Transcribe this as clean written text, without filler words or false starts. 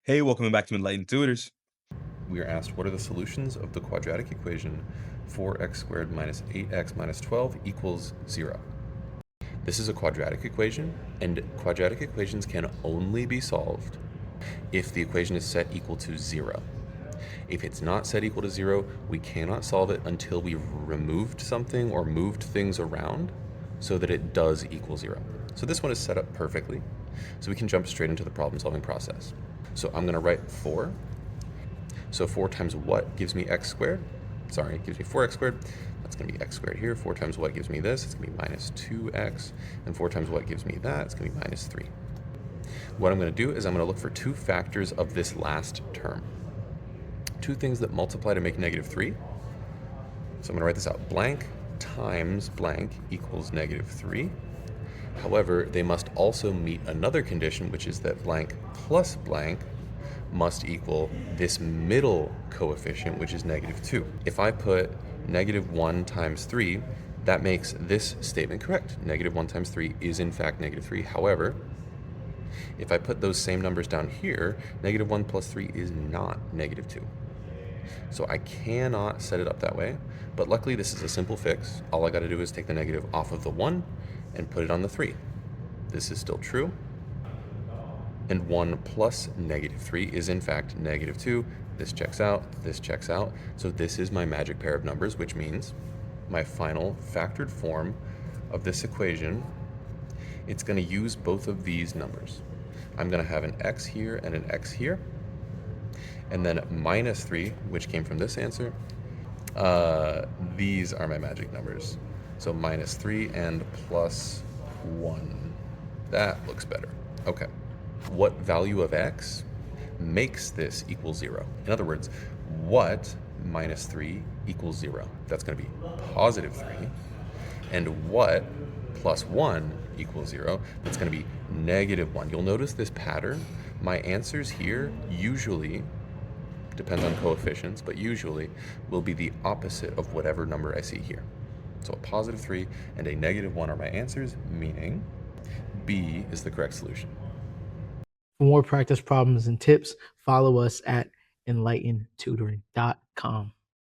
Hey, welcome back to Enlightened Tutors. We are asked what are the solutions of the quadratic equation 4x squared minus 8x minus 12 equals 0. This is a quadratic equation, and quadratic equations can only be solved if the equation is set equal to 0. If it's not set equal to 0, we cannot solve it until we've removed something or moved things around so that it does equal 0. So this one is set up perfectly, so we can jump straight into the problem solving process. So I'm going to write 4. So 4 times what gives me x squared? Sorry, it gives me 4x squared. That's going to be x squared here. 4 times what gives me this? It's going to be minus 2x. And 4 times what gives me that? It's going to be minus 3. What I'm going to do is I'm going to look for two factors of this last term. Two things that multiply to make negative 3. So I'm going to write this out. Blank times blank equals negative 3. However, they must also meet another condition, which is that blank plus blank must equal this middle coefficient, which is negative 2. If I put negative 1 times 3, that makes this statement correct. Negative 1 times 3 is in fact negative 3. However, if I put those same numbers down here, negative 1 plus 3 is not negative 2. So I cannot set it up that way, but luckily this is a simple fix. All I got to do is take the negative off of the 1 and put it on the 3. This is still true. And 1 plus negative 3 is in fact negative 2. This checks out, this checks out. So this is my magic pair of numbers, which means my final factored form of this equation, it's going to use both of these numbers. I'm going to have an x here and an x here. And then minus 3, which came from this answer. These are my magic numbers. So minus 3 and plus 1. That looks better. Okay. What value of x makes this equal 0? In other words, what minus 3 equals 0? That's going to be positive 3. And what plus 1 equals 0? That's going to be negative 1. You'll notice this pattern. My answers here usually, depends on coefficients, but usually will be the opposite of whatever number I see here. So a positive 3 and a negative 1 are my answers, meaning B is the correct solution. For more practice problems and tips, follow us at enlightentutoring.com.